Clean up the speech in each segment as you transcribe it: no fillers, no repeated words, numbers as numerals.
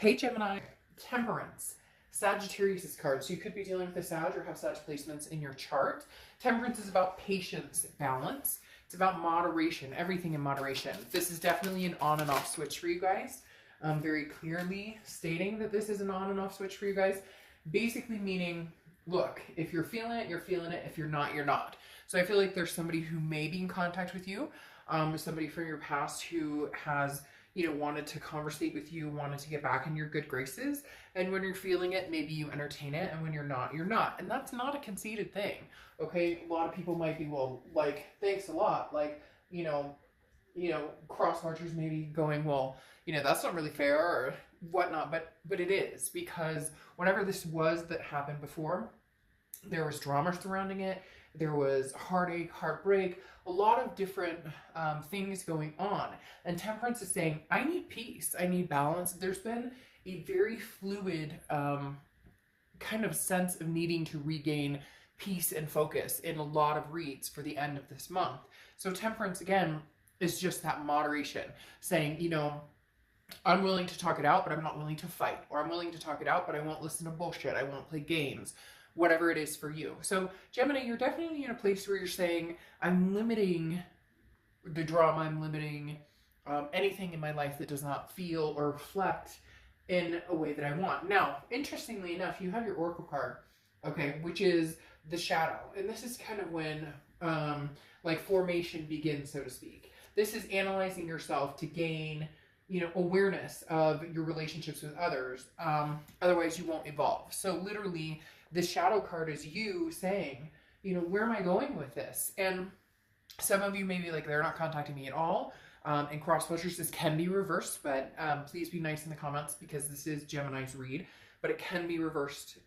Hey Gemini, Temperance. Sagittarius card. So you could be dealing with a Sag or have Sag placements in your chart. Temperance is about patience, balance. It's about moderation, everything in moderation. This is definitely an on and off switch for you guys. Very clearly stating that this is an on and off switch for you guys. Basically meaning, look, if you're feeling it, you're feeling it. If you're not, you're not. So I feel like there's somebody who may be in contact with you, somebody from your past who has, you know, wanted to conversate with you, wanted to get back in your good graces. And when you're feeling it, maybe you entertain it. And when you're not, you're not. And that's not a conceited thing. Okay. A lot of people might be, well, like, thanks a lot. Like, you know, cross watchers maybe going, well, you know, that's not really fair or whatnot. But it is, because whatever this was that happened before, there was drama surrounding it. There was heartache, heartbreak, a lot of different things going on. And Temperance is saying, I need peace. I need balance. There's been a very fluid kind of sense of needing to regain peace and focus in a lot of reads for the end of this month. So Temperance, again, is just that moderation, saying, you know, I'm willing to talk it out, but I'm not willing to fight. Or I'm willing to talk it out, but I won't listen to bullshit. I won't play games. Whatever it is for you. So Gemini, you're definitely in a place where you're saying, I'm limiting the drama, I'm limiting anything in my life that does not feel or reflect in a way that I want. Now, interestingly enough, you have your Oracle card, okay, which is the shadow. And this is kind of when like formation begins, so to speak. This is analyzing yourself to gain, you know, awareness of your relationships with others. Otherwise you won't evolve. So literally, the shadow card is you saying, you know, where am I going with this? And some of you may be like, they're not contacting me at all. And cross watchers, this can be reversed, but please be nice in the comments because this is Gemini's read, but it can be reversed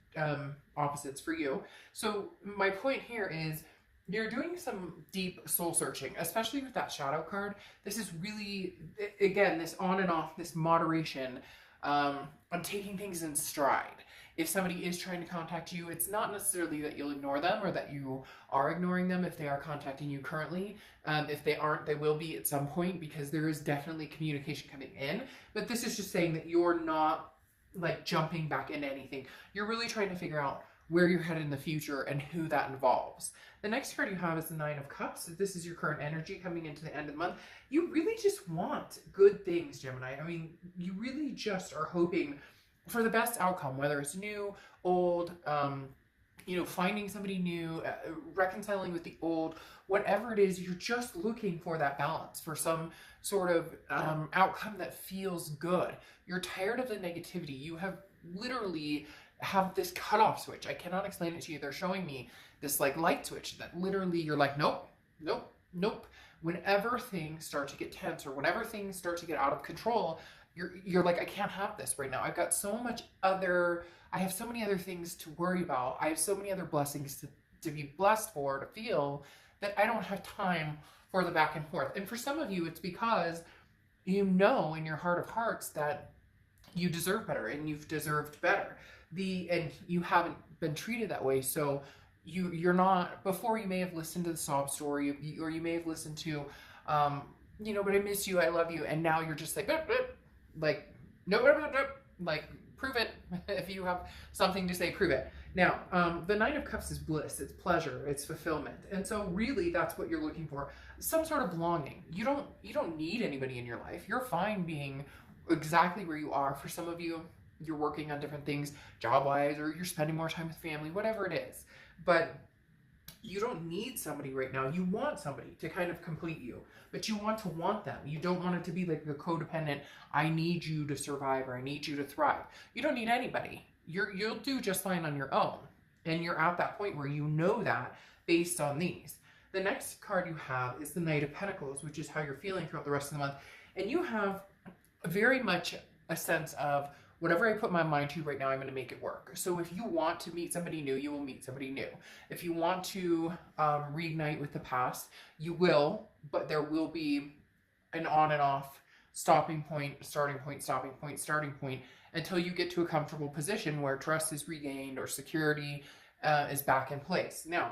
opposites for you. So my point here is you're doing some deep soul searching, especially with that shadow card. This is really, again, this on and off, this moderation. I'm taking things in stride. If somebody is trying to contact you, it's not necessarily that you'll ignore them or that you are ignoring them if they are contacting you currently. If they aren't, they will be at some point, because there is definitely communication coming in. But this is just saying that you're not like jumping back into anything. You're really trying to figure out where you're headed in the future and who that involves. The next card you have is the Nine of Cups. This is your current energy coming into the end of the month. You really just want good things, Gemini. I mean, you really just are hoping for the best outcome, whether it's new, old, you know, finding somebody new, reconciling with the old, whatever it is, you're just looking for that balance, for some sort of outcome that feels good. You're tired of the negativity. You have literally have this cutoff switch. I cannot explain it to you. They're showing me this like light switch that literally you're like, nope, nope, nope. Whenever things start to get tense or whenever things start to get out of control, you're like, I can't have this right now. I've got so much other, I have so many other things to worry about. I have so many other blessings to be blessed for, to feel, that I don't have time for the back and forth. And for some of you, it's because you know in your heart of hearts that you deserve better and you've deserved better. And you haven't been treated that way. So you're not, before you may have listened to the sob story, or you may have listened to, you know, but I miss you, I love you. And now you're just like, no, like, prove it. If you have something to say, prove it. Now, the Nine of Cups is bliss, it's pleasure, it's fulfillment. And so really that's what you're looking for. Some sort of belonging. You don't need anybody in your life. You're fine being exactly where you are. For some of you, you're working on different things job-wise, or you're spending more time with family, whatever it is. But you don't need somebody right now. You want somebody to kind of complete you, but you want to want them. You don't want it to be like the codependent, I need you to survive, or I need you to thrive. You don't need anybody. You'll do just fine on your own. And you're at that point where you know that based on these. The next card you have is the Knight of Pentacles, which is how you're feeling throughout the rest of the month. And you have very much a sense of, whatever I put my mind to right now, I'm going to make it work. So if you want to meet somebody new, you will meet somebody new. If you want to reignite with the past, you will, but there will be an on and off stopping point, starting point, stopping point, starting point, until you get to a comfortable position where trust is regained or security is back in place. Now,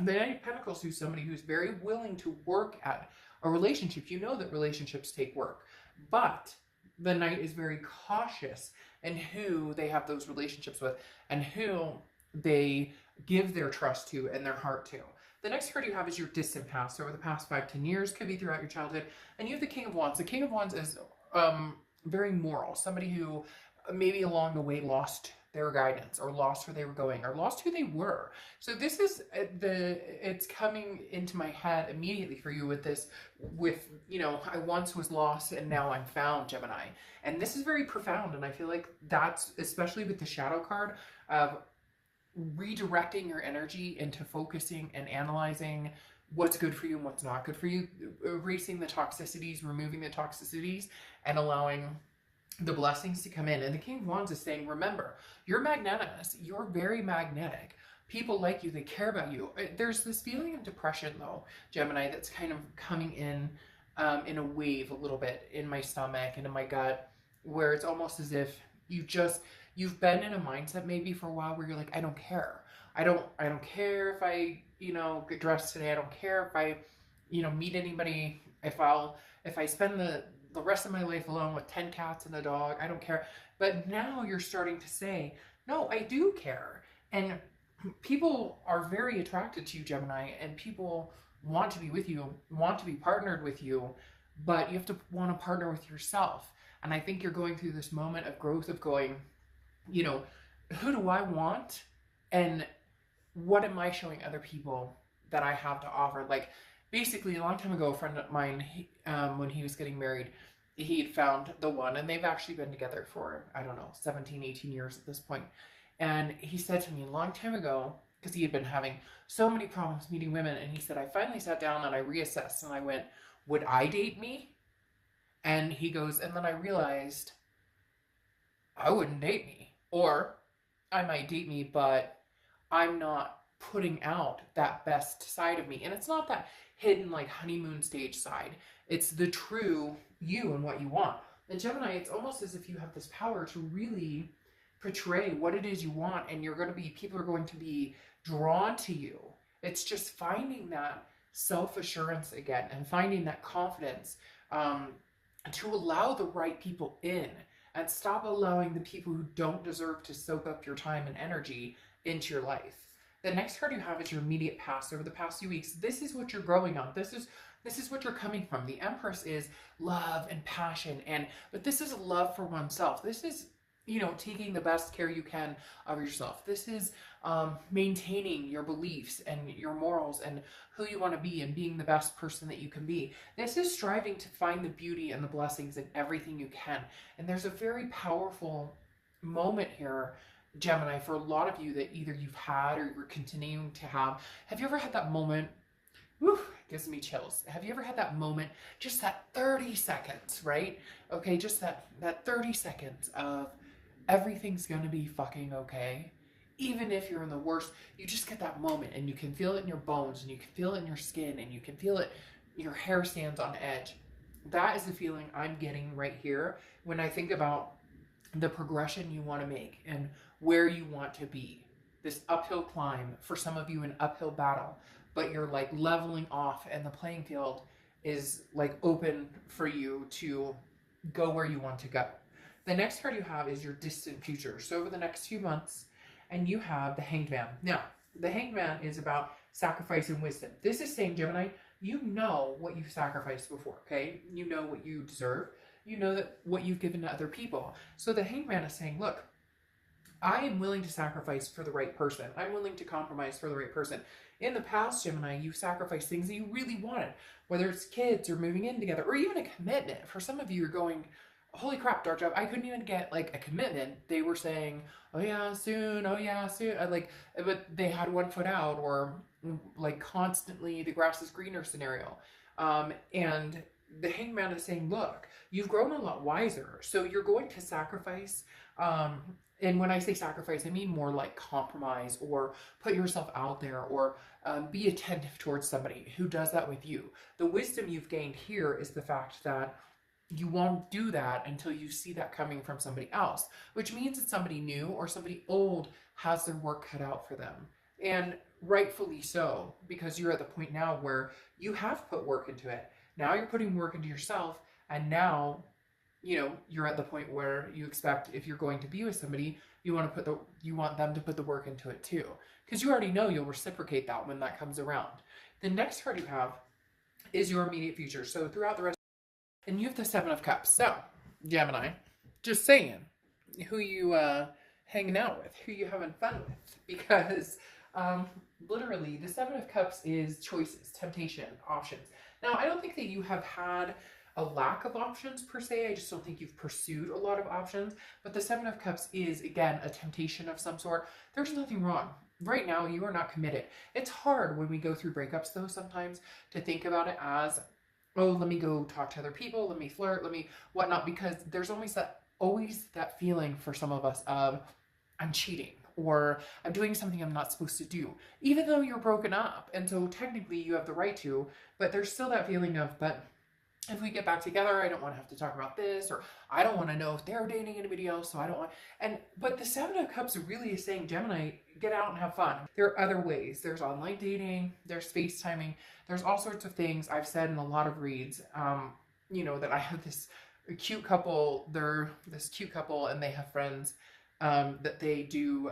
the Knight of Pentacles is somebody who's very willing to work at a relationship. You know that relationships take work, but the Knight is very cautious in who they have those relationships with and who they give their trust to and their heart to. The next card you have is your distant past. So over the past 5-10 years, could be throughout your childhood. And you have the King of Wands. The King of Wands is very moral. Somebody who maybe along the way lost their guidance or lost where they were going or lost who they were. So this is it's coming into my head immediately for you with this, with, you know, I once was lost and now I'm found, Gemini. And this is very profound. And I feel like that's, especially with the shadow card, of redirecting your energy into focusing and analyzing what's good for you and what's not good for you, erasing the toxicities, removing the toxicities, and allowing the blessings to come in. And the King of Wands is saying, remember, you're magnanimous. You're very magnetic. People like you. They care about you. There's this feeling of depression, though, Gemini, that's kind of coming in a wave a little bit in my stomach and in my gut, where it's almost as if you've been in a mindset maybe for a while where you're like, I don't care. I don't care if I, you know, get dressed today. I don't care if I, you know, meet anybody. If I spend the rest of my life alone with 10 cats and a dog, I don't care. But now you're starting to say, no, I do care. And people are very attracted to you, Gemini, and people want to be with you, want to be partnered with you, but you have to want to partner with yourself. And I think you're going through this moment of growth of going, you know, who do I want? And what am I showing other people that I have to offer? Like, basically, a long time ago, a friend of mine, when he was getting married, he had found the one, and they've actually been together for, I don't know, 17, 18 years at this point. And he said to me a long time ago, because he had been having so many problems meeting women, and he said, I finally sat down and I reassessed, and I went, would I date me? And he goes, and then I realized I wouldn't date me. Or I might date me, but I'm not putting out that best side of me. And it's not that hidden, like, honeymoon stage side. It's the true you and what you want. And Gemini, it's almost as if you have this power to really portray what it is you want, and people are going to be drawn to you. It's just finding that self-assurance again and finding that confidence to allow the right people in and stop allowing the people who don't deserve to soak up your time and energy into your life. The next card you have is your immediate past. Over the past few weeks, this is what you're growing on. This is what you're coming from. The Empress is love and passion, but this is love for oneself. This is, you know, taking the best care you can of yourself. This is maintaining your beliefs and your morals and who you want to be and being the best person that you can be. This is striving to find the beauty and the blessings in everything you can. And there's a very powerful moment here, Gemini, for a lot of you that either you've had or you're continuing to have. Have you ever had that moment? Whew, gives me chills. Have you ever had that moment, just that 30 seconds, right? Okay, just that 30 seconds of everything's gonna be fucking okay. Even if you're in the worst, you just get that moment and you can feel it in your bones and you can feel it in your skin and you can feel it, your hair stands on edge. That is the feeling I'm getting right here when I think about the progression you want to make and where you want to be. This uphill climb, for some of you an uphill battle, but you're like leveling off and the playing field is like open for you to go where you want to go. The next card you have is your distant future. So over the next few months, and you have the Hanged Man. Now, the Hanged Man is about sacrifice and wisdom. This is saying, Gemini, you know what you've sacrificed before, okay? You know what you deserve. You know that what you've given to other people. So the Hanged Man is saying, look, I am willing to sacrifice for the right person. I'm willing to compromise for the right person. In the past, Gemini, you've sacrificed things that you really wanted, whether it's kids or moving in together or even a commitment. For some of you, you're going, holy crap, Dark Job, I couldn't even get like a commitment. They were saying, oh yeah, soon, oh yeah, soon. But they had one foot out, or like constantly the grass is greener scenario. And the Hanged Man is saying, look, you've grown a lot wiser. So you're going to sacrifice. And when I say sacrifice, I mean more like compromise or put yourself out there or be attentive towards somebody who does that with you. The wisdom you've gained here is the fact that you won't do that until you see that coming from somebody else, which means that somebody new or somebody old has their work cut out for them. And rightfully so, because you're at the point now where you have put work into it. Now you're putting work into yourself, and now you're at the point where you expect, if you're going to be with somebody, you want them to put the work into it too, because you already know you'll reciprocate that when that comes around. The next card you have is your immediate future. So throughout the rest, and you have the Seven of Cups. So Gemini, just saying, who you hanging out with, who you having fun with, because literally the Seven of Cups is choices, temptation, options. Now, I don't think that you have had a lack of options per se. I just don't think you've pursued a lot of options. But the Seven of Cups is, again, a temptation of some sort. There's nothing wrong. Right now, you are not committed. It's hard when we go through breakups, though, sometimes to think about it as, oh, let me go talk to other people, let me flirt, let me whatnot, because there's always that feeling for some of us of, I'm cheating, or I'm doing something I'm not supposed to do, even though you're broken up. And so technically you have the right to, but there's still that feeling of, but if we get back together, I don't want to have to talk about this, or I don't want to know if they're dating anybody else, so I don't want, but the Seven of Cups really is saying, Gemini, get out and have fun. There are other ways. There's online dating, there's FaceTiming, there's all sorts of things I've said in a lot of reads, that I have this cute couple, they're this cute couple, and they have friends, that they do,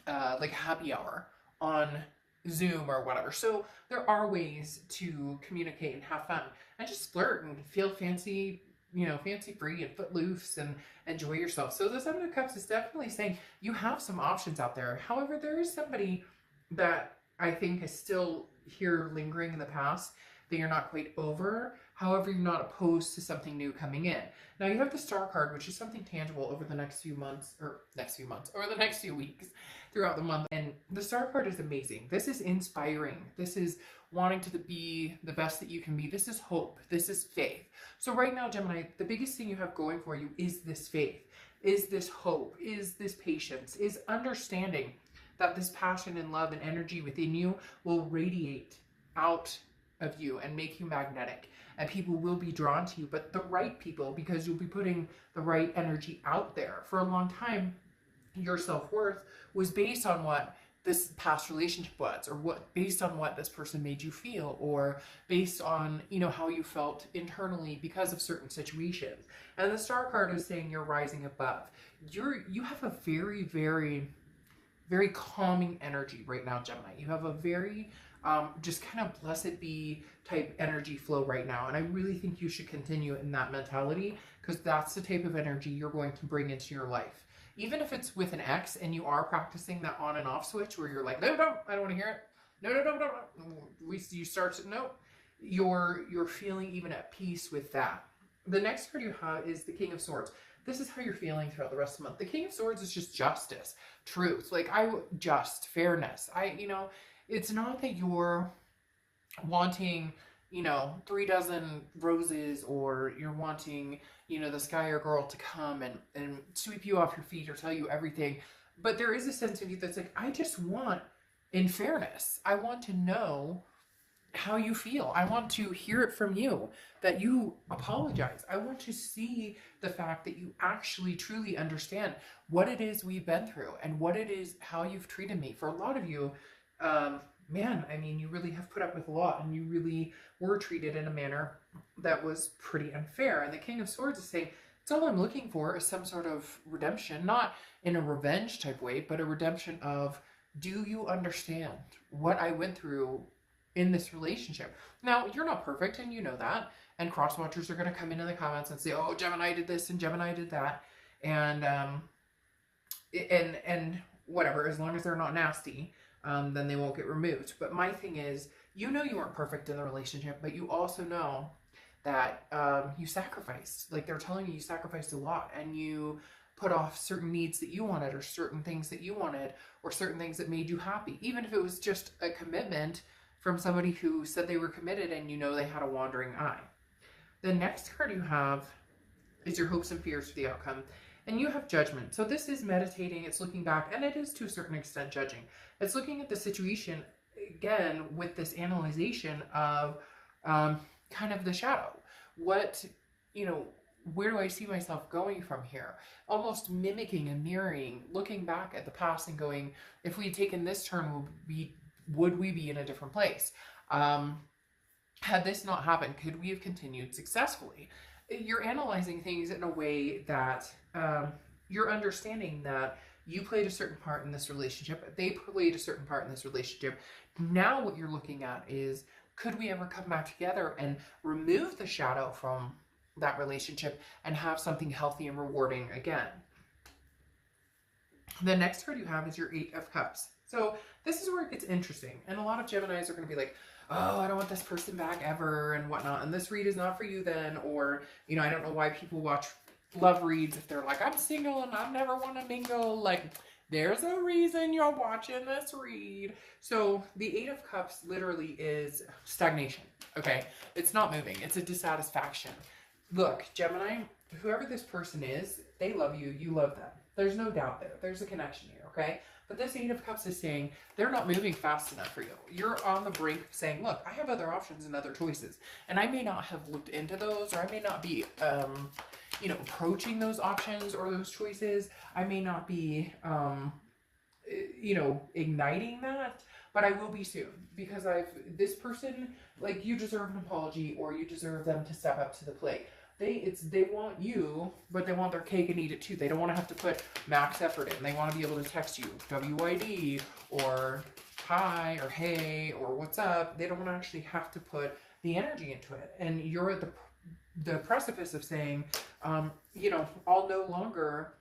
like happy hour on Zoom or whatever. So there are ways to communicate and have fun and just flirt and feel fancy, fancy free and footloose and enjoy yourself. So the Seven of Cups is definitely saying you have some options out there. However, there is somebody that I think is still here lingering in the past that you're not quite over. However, you're not opposed to something new coming in. Now you have the Star card, which is something tangible over the next few months, or the next few weeks throughout the month. And the Star card is amazing. This is inspiring. This is wanting to be the best that you can be. This is hope. This is faith. So right now, Gemini, the biggest thing you have going for you is this faith, is this hope, is this patience, is understanding that this passion and love and energy within you will radiate out of you and make you magnetic, and people will be drawn to you, but the right people, because you'll be putting the right energy out there. For a long time, your self-worth was based on what this past relationship was, or based on what this person made you feel, or based on, how you felt internally because of certain situations. And the Star card is saying you're rising above. You have a very, very, very calming energy right now, Gemini. You have a very just kind of blessed be type energy flow right now. And I really think you should continue in that mentality, because that's the type of energy you're going to bring into your life. Even if it's with an ex and you are practicing that on and off switch where you're like, no, I don't want to hear it. No. You start to, no. You're feeling even at peace with that. The next card you have is the King of Swords. This is how you're feeling throughout the rest of the month. The King of Swords is just justice, truth, fairness. It's not that you're wanting, 3 dozen roses, or you're wanting, this guy or girl to come and sweep you off your feet or tell you everything. But there is a sense of you that's like, I just want, in fairness, I want to know how you feel. I want to hear it from you, that you apologize. I want to see the fact that you actually truly understand what it is we've been through and what it is, how you've treated me. For a lot of you, you really have put up with a lot, and you really were treated in a manner that was pretty unfair. And the King of Swords is saying, it's all I'm looking for is some sort of redemption, not in a revenge type way, but a redemption of, do you understand what I went through in this relationship? Now, you're not perfect, and you know that, and cross-watchers are going to come in the comments and say, oh, Gemini did this and Gemini did that, and whatever, as long as they're not nasty, then they won't get removed. But my thing is, you weren't perfect in the relationship, but you also know that you sacrificed. Like, they're telling you sacrificed a lot, and you put off certain needs that you wanted, or certain things that you wanted, or certain things that made you happy, even if it was just a commitment from somebody who said they were committed and they had a wandering eye. The next card you have is your hopes and fears for the outcome. And you have Judgment. So this is meditating, it's looking back, and it is to a certain extent judging. It's looking at the situation, again, with this analyzation of kind of the shadow. What, where do I see myself going from here? Almost mimicking and mirroring, looking back at the past and going, if we had taken this turn, would we be in a different place? Had this not happened, could we have continued successfully? you're analyzing things in a way that you're understanding that you played a certain part in this relationship. They played a certain part in this relationship. Now what you're looking at is, could we ever come back together and remove the shadow from that relationship and have something healthy and rewarding again? The next card you have is your Eight of Cups. So this is where it gets interesting. And a lot of Geminis are going to be like, oh, I don't want this person back ever and whatnot. And this read is not for you then. Or, you know, I don't know why people watch love reads if they're like, I'm single and I never want to mingle. Like, there's a reason you're watching this read. So the Eight of Cups literally is stagnation. Okay. It's not moving. It's a dissatisfaction. Look, Gemini, whoever this person is, they love you. You love them. There's no doubt there. There's a connection here, okay? But this Eight of Cups is saying they're not moving fast enough for you. You're on the brink of saying, look, I have other options and other choices. And I may not have looked into those, or I may not be, you know, approaching those options or those choices. I may not be, you know, igniting that. But I will be soon, because this person, like, you deserve an apology, or you deserve them to step up to the plate. They want you, but they want their cake and eat it too. They don't want to have to put max effort in. They want to be able to text you WYD or hi or hey or what's up. They don't want to actually have to put the energy into it. And you're at the precipice of saying, you know, I'll no longer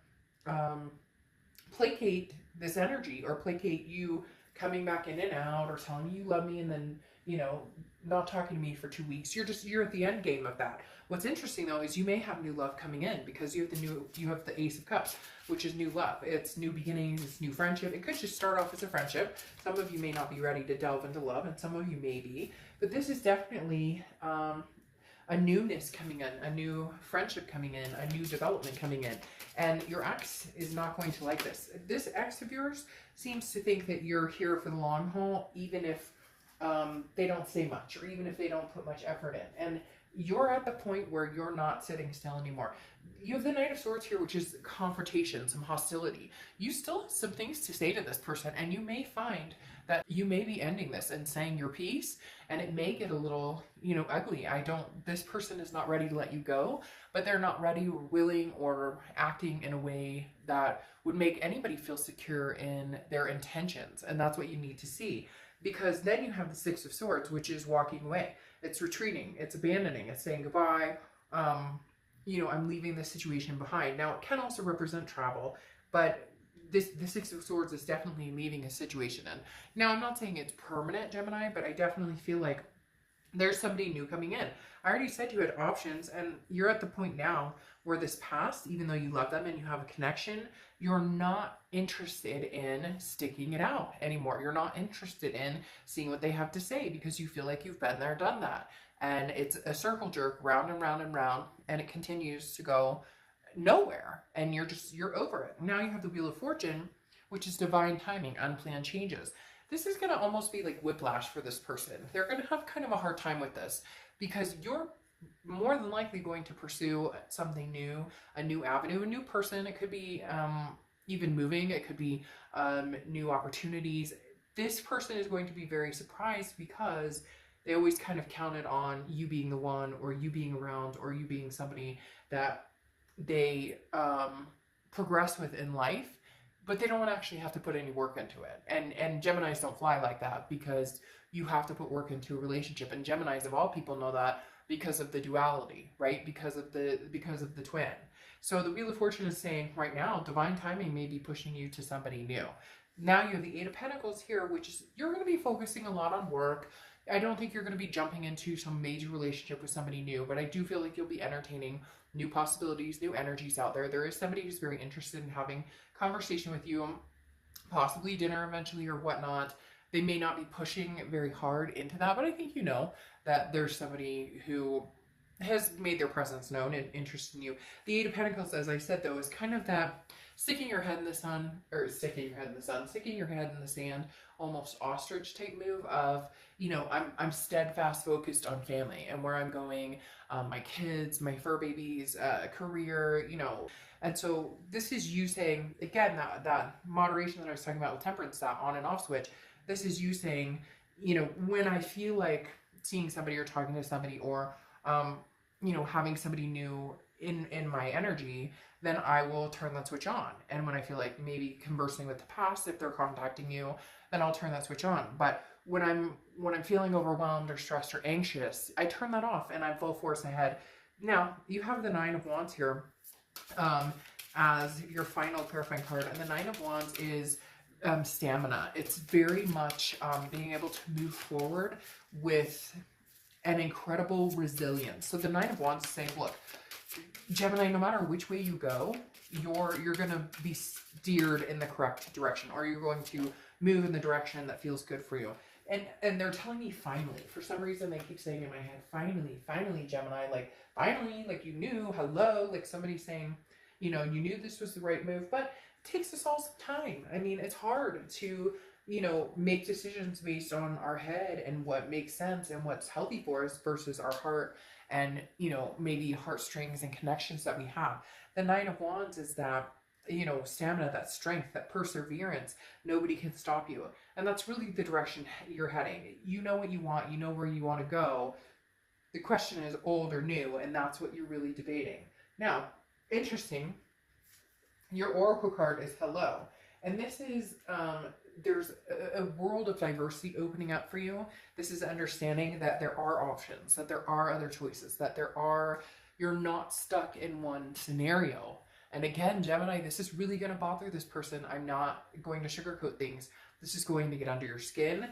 placate this energy, or placate you coming back in and out, or telling me you love me and then, you know, not talking to me for 2 weeks. You're at the end game of that. What's interesting though is you may have new love coming in, because you have the Ace of Cups, which is new love. It's new beginnings, it's new friendship. It could just start off as a friendship. Some of you may not be ready to delve into love, and some of you may be. But this is definitely a newness coming in, a new friendship coming in, a new development coming in. And your ex is not going to like this. This ex of yours seems to think that you're here for the long haul, even if they don't say much, or even if they don't put much effort in. And you're at the point where you're not sitting still anymore. You have the Knight of Swords here, which is confrontation, some hostility. You still have some things to say to this person, and you may find that you may be ending this and saying your piece, and it may get a little, you know, ugly. This person is not ready to let you go, but they're not ready or willing or acting in a way that would make anybody feel secure in their intentions. And that's what you need to see. Because then you have the Six of Swords, which is walking away. It's retreating. It's abandoning. It's saying goodbye. You know, I'm leaving this situation behind. Now, it can also represent travel, but the Six of Swords is definitely leaving a situation in. Now, I'm not saying it's permanent, Gemini, but I definitely feel like there's somebody new coming in. I already said you had options, and you're at the point now where this past, even though you love them and you have a connection, you're not interested in sticking it out anymore. You're not interested in seeing what they have to say, because you feel like you've been there, done that. And it's a circle jerk, round and round and round, and it continues to go nowhere. And you're over it. Now you have the Wheel of Fortune, which is divine timing, unplanned changes. This is going to almost be like whiplash for this person. They're going to have kind of a hard time with this, because you're more than likely going to pursue something new, a new avenue, a new person. It could be even moving. It could be new opportunities. This person is going to be very surprised, because they always kind of counted on you being the one, or you being around, or you being somebody that they progress with in life, but they don't actually have to put any work into it. And Geminis don't fly like that, because you have to put work into a relationship. And Geminis, of all people, know that because of the duality, right? Because of the twin. So the Wheel of Fortune is saying right now, divine timing may be pushing you to somebody new. Now you have the Eight of Pentacles here, which is, you're going to be focusing a lot on work. I don't think you're going to be jumping into some major relationship with somebody new, but I do feel like you'll be entertaining new possibilities, new energies out there. There is somebody who's very interested in having conversation with you, possibly dinner eventually or whatnot. They may not be pushing very hard into that, but I think you know that there's somebody who has made their presence known and interested in you. The Eight of Pentacles, as I said, though, is kind of that sticking your head in the sun, sticking your head in the sand, almost ostrich type move of, you know, I'm steadfast focused on family and where I'm going, my kids, my fur babies, career, you know. And so this is you saying, again, that moderation that I was talking about with temperance, that on and off switch. This is you saying, you know, when I feel like seeing somebody or talking to somebody, or you know, having somebody new in my energy, then I will turn that switch on. And when I feel like maybe conversing with the past, if they're contacting you, then I'll turn that switch on. But when I'm feeling overwhelmed or stressed or anxious, I turn that off and I'm full force ahead. Now, you have the Nine of Wands here as your final clarifying card, and the Nine of Wands is stamina. It's very much being able to move forward with an incredible resilience. So the Nine of Wands is saying, look, Gemini, no matter which way you go, you're going to be steered in the correct direction, or you're going to move in the direction that feels good for you. And they're telling me finally. For some reason, they keep saying in my head, finally, Gemini, like, finally, like, you knew, hello, like somebody saying, you know, you knew this was the right move, but it takes us all some time. I mean, it's hard to, you know, make decisions based on our head and what makes sense and what's healthy for us versus our heart and, you know, maybe heartstrings and connections that we have. The Nine of Wands is that, you know, stamina, that strength, that perseverance. Nobody can stop you. And that's really the direction you're heading. You know what you want. You know where you want to go. The question is old or new, and that's what you're really debating. Now, interesting, your oracle card is hello. And this is, there's a world of diversity opening up for you. This is understanding that there are options, that there are other choices, that you're not stuck in one scenario. And again, Gemini, this is really going to bother this person. I'm not going to sugarcoat things. This is going to get under your skin.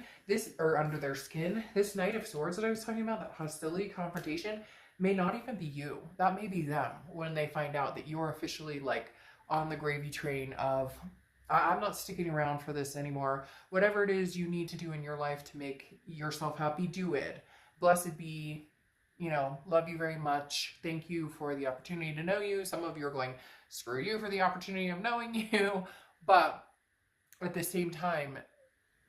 Under their skin. This Knight of Swords that I was talking about, that hostility, confrontation, may not even be you. That may be them when they find out that you're officially like on the gravy train of, I'm not sticking around for this anymore. Whatever it is you need to do in your life to make yourself happy, do it. Blessed be, you know, love you very much. Thank you for the opportunity to know you. Some of you are going, screw you for the opportunity of knowing you. But at the same time,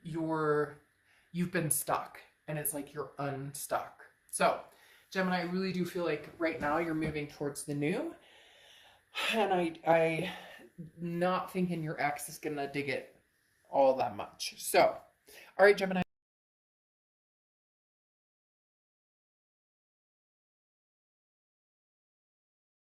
you've been stuck, and it's like you're unstuck. So, Gemini, I really do feel like right now you're moving towards the new. And I not thinking your ex is gonna dig it all that much. So, all right, Gemini,